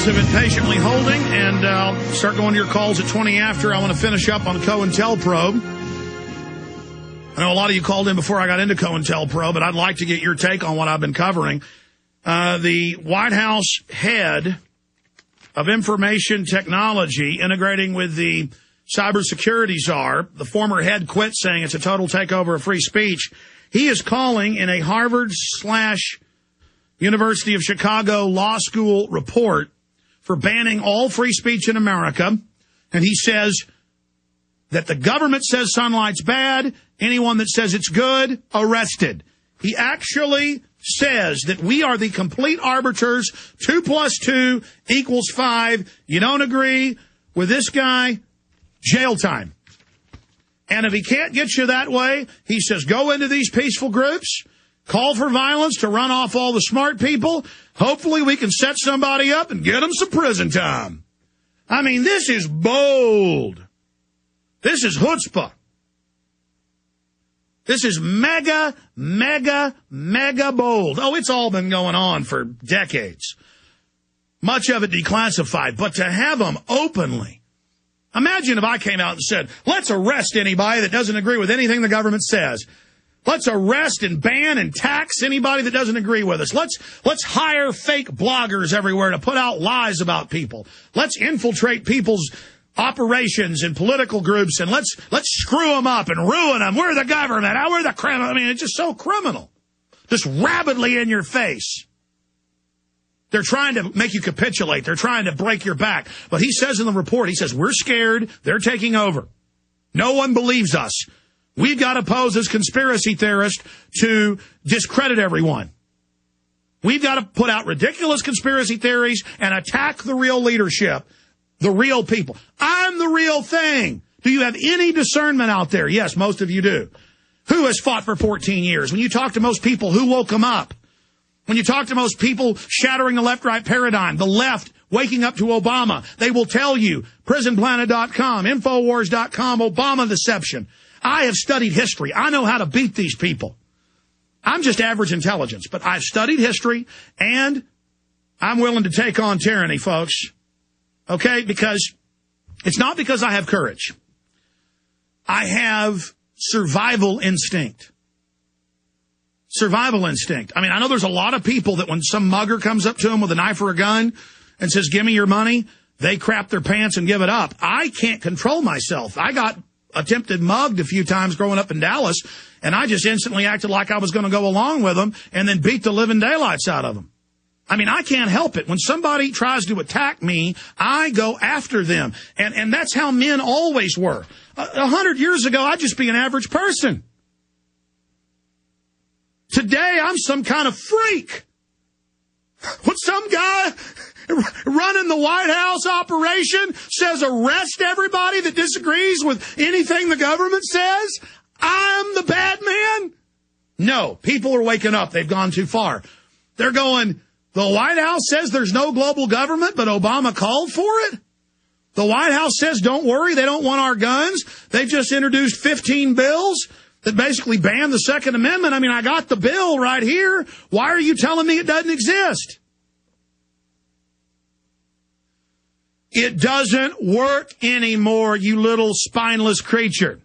listeners have been patiently holding, and I'll start going to your calls at 20 after. I want to finish up on Cointelpro. I know a lot of you called in before I got into Cointelpro, but I'd like to get your take on what I've been covering. The White House head of information technology integrating with the cybersecurity czar, the former head quit, saying it's a total takeover of free speech. He is calling in a Harvard/University of Chicago Law School report for banning all free speech in America. And he says that the government says sunlight's bad. Anyone that says it's good, arrested. He actually says that we are the complete arbiters. 2 + 2 = 5. You don't agree with this guy, jail time. And if he can't get you that way, he says go into these peaceful groups, call for violence to run off all the smart people. Hopefully we can set somebody up and get them some prison time. I mean, this is bold. This is chutzpah. This is mega, mega, mega bold. Oh, it's all been going on for decades. Much of it declassified. But to have them openly. Imagine if I came out and said, let's arrest anybody that doesn't agree with anything the government says. Let's arrest and ban and tax anybody that doesn't agree with us. Let's hire fake bloggers everywhere to put out lies about people. Let's infiltrate people's operations and political groups, and let's screw them up and ruin them. We're the government. We're the criminal. I mean, it's just so criminal. Just rabidly in your face. They're trying to make you capitulate. They're trying to break your back. But he says in the report, he says, we're scared. They're taking over. No one believes us. We've got to pose as conspiracy theorists to discredit everyone. We've got to put out ridiculous conspiracy theories and attack the real leadership, the real people. I'm the real thing. Do you have any discernment out there? Yes, most of you do. Who has fought for 14 years? When you talk to most people, who woke them up? When you talk to most people shattering the left-right paradigm, the left waking up to Obama, they will tell you, prisonplanet.com, Infowars.com, Obama deception. I have studied history. I know how to beat these people. I'm just average intelligence, but I've studied history, and I'm willing to take on tyranny, folks. Okay? Because it's not because I have courage. I have survival instinct. Survival instinct. I mean, I know there's a lot of people that when some mugger comes up to them with a knife or a gun and says, give me your money, they crap their pants and give it up. I can't control myself. I got attempted mugged a few times growing up in Dallas, and I just instantly acted like I was going to go along with them and then beat the living daylights out of them. I mean, I can't help it. When somebody tries to attack me, I go after them. And that's how men always were. 100 years ago, I'd just be an average person. Today, I'm some kind of freak. When some guy running the White House operation says arrest everybody that disagrees with anything the government says, I'm the bad man? No, people are waking up. They've gone too far. They're going, the White House says there's no global government, but Obama called for it? The White House says, don't worry, they don't want our guns. They've just introduced 15 bills that basically ban the Second Amendment. I mean, I got the bill right here. Why are you telling me it doesn't exist? It doesn't work anymore, you little spineless creature.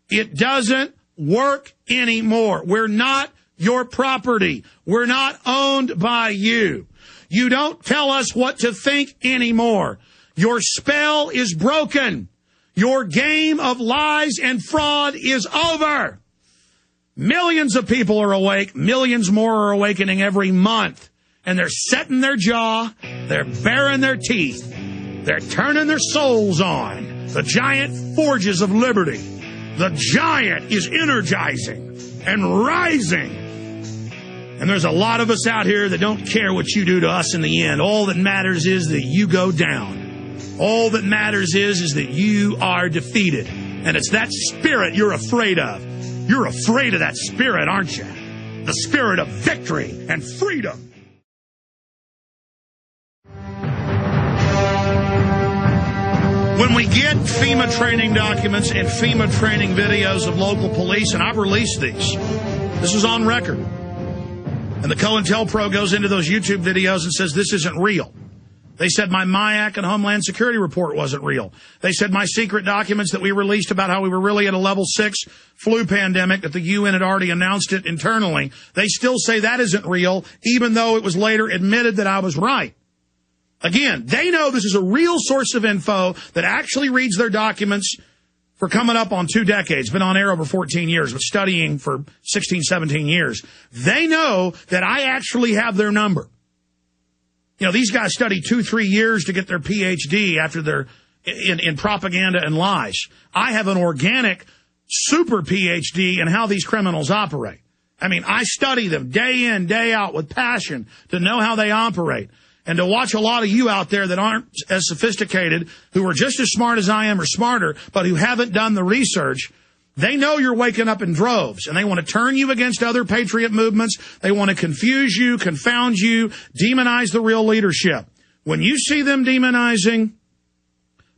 It doesn't work anymore. We're not your property. We're not owned by you. You don't tell us what to think anymore. Your spell is broken. Your game of lies and fraud is over. Millions of people are awake. Millions more are awakening every month. And they're setting their jaw. They're baring their teeth. They're turning their souls on. The giant forges of liberty. The giant is energizing and rising. And there's a lot of us out here that don't care what you do to us in the end. All that matters is that you go down. All that matters is that you are defeated. And it's that spirit you're afraid of. You're afraid of that spirit, aren't you? The spirit of victory and freedom. When we get FEMA training documents and FEMA training videos of local police, and I've released these, this is on record, and the Cointelpro goes into those YouTube videos and says this isn't real. They said my MIAC and Homeland Security report wasn't real. They said my secret documents that we released about how we were really at a level 6 flu pandemic, that the UN had already announced it internally. They still say that isn't real, even though it was later admitted that I was right. Again, they know this is a real source of info that actually reads their documents for coming up on 2 decades, been on air over 14 years, but studying for 16, 17 years. They know that I actually have their number. You know, these guys study 2-3 years to get their PhD after they're in propaganda and lies. I have an organic super PhD in how these criminals operate. I mean, I study them day in, day out with passion to know how they operate. And to watch a lot of you out there that aren't as sophisticated, who are just as smart as I am or smarter, but who haven't done the research, they know you're waking up in droves, and they want to turn you against other patriot movements. They want to confuse you, confound you, demonize the real leadership. When you see them demonizing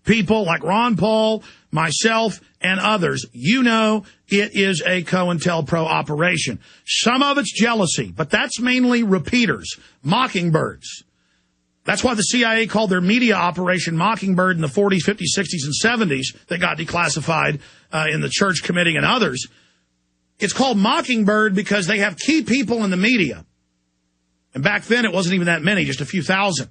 people like Ron Paul, myself, and others, you know it is a Cointelpro operation. Some of it's jealousy, but that's mainly repeaters, mockingbirds. That's why the CIA called their media operation Mockingbird in the 40s, 50s, 60s, and 70s that got declassified in the Church Committee and others. It's called Mockingbird because they have key people in the media. And back then it wasn't even that many, just a few thousand,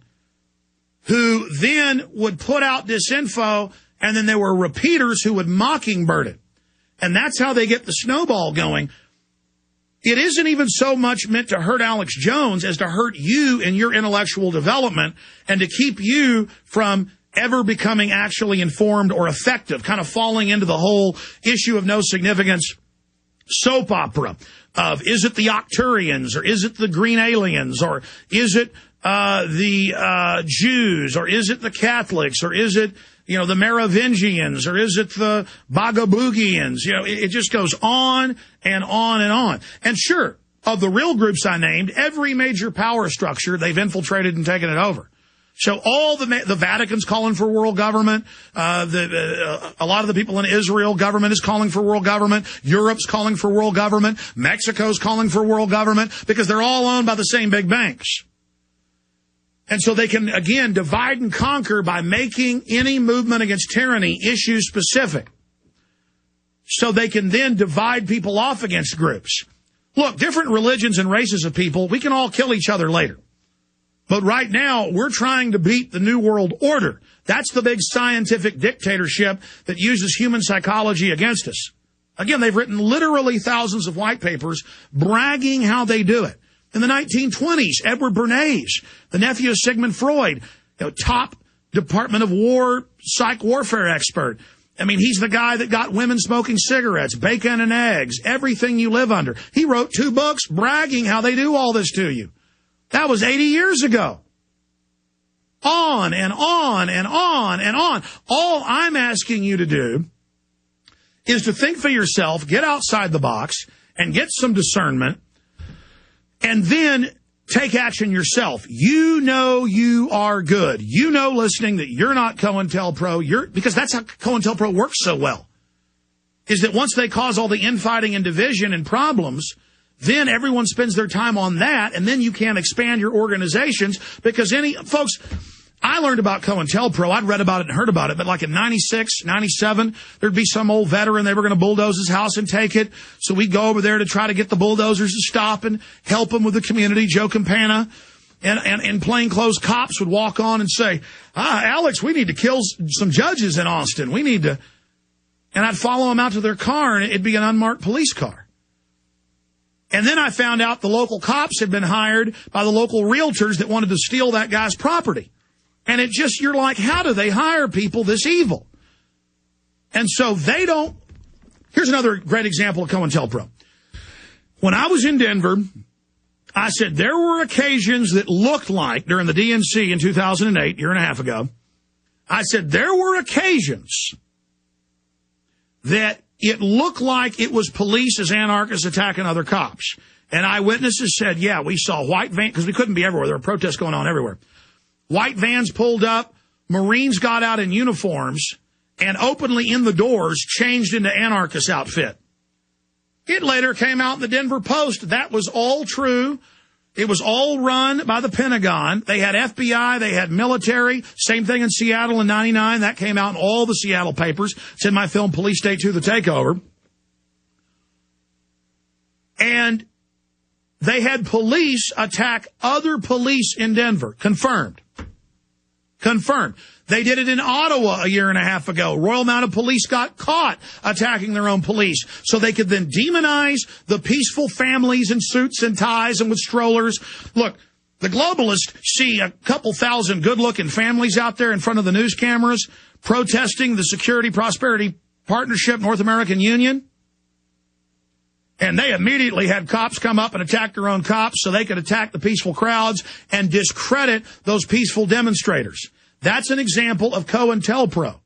who then would put out disinfo, and then there were repeaters who would mockingbird it. And that's how they get the snowball going. It isn't even so much meant to hurt Alex Jones as to hurt you in your intellectual development and to keep you from ever becoming actually informed or effective, kind of falling into the whole issue of no significance soap opera of, is it the Octurians, or is it the Green Aliens, or is it the Jews, or is it the Catholics, or is it, you know, the Merovingians, or is it the Bagaboogians? You know, it just goes on and on and on. And sure, of the real groups I named, every major power structure, they've infiltrated and taken it over. So all the Vatican's calling for world government. A lot of the people in Israel government is calling for world government. Europe's calling for world government. Mexico's calling for world government, because they're all owned by the same big banks. And so they can, again, divide and conquer by making any movement against tyranny issue specific. So they can then divide people off against groups. Look, different religions and races of people, we can all kill each other later. But right now, we're trying to beat the New World Order. That's the big scientific dictatorship that uses human psychology against us. Again, they've written literally thousands of white papers bragging how they do it. In the 1920s, Edward Bernays, the nephew of Sigmund Freud, top Department of War psych warfare expert. I mean, he's the guy that got women smoking cigarettes, bacon and eggs, everything you live under. He wrote 2 books bragging how they do all this to you. That was 80 years ago. On and on and on and on. All I'm asking you to do is to think for yourself, get outside the box, and get some discernment, and then take action yourself. You know you are good. You know, listening, that you're not Cointelpro. Because that's how Cointelpro works so well, is that once they cause all the infighting and division and problems, then everyone spends their time on that, and then you can't expand your organizations. Because folks, I learned about Cointelpro. I'd read about it and heard about it, but like in 96, 97, there'd be some old veteran. They were going to bulldoze his house and take it. So we'd go over there to try to get the bulldozers to stop and help him with the community. Joe Campana and plainclothes cops would walk on and say, Alex, we need to kill some judges in Austin. We need to. And I'd follow them out to their car, and it'd be an unmarked police car. And then I found out the local cops had been hired by the local realtors that wanted to steal that guy's property. And it just, you're like, how do they hire people this evil? And so they don't. Here's another great example of Cointelpro. When I was in Denver, I said there were occasions that looked like, during the DNC in 2008, year and a half ago, I said there were occasions that it looked like it was police as anarchists attacking other cops. And eyewitnesses said, yeah, we saw white vans, because we couldn't be everywhere. There were protests going on everywhere. White vans pulled up, Marines got out in uniforms, and openly in the doors changed into anarchist outfit. It later came out in the Denver Post. That was all true. It was all run by the Pentagon. They had FBI, they had military. Same thing in Seattle in 99. That came out in all the Seattle papers. It's in my film, Police State 2, The Takeover. And they had police attack other police in Denver. Confirmed. Confirmed. They did it in Ottawa a year and a half ago. Royal Mounted Police got caught attacking their own police so they could then demonize the peaceful families in suits and ties and with strollers. Look, the globalists see a couple thousand good-looking families out there in front of the news cameras protesting the Security Prosperity Partnership North American Union. And they immediately had cops come up and attack their own cops so they could attack the peaceful crowds and discredit those peaceful demonstrators. That's an example of Cointelpro.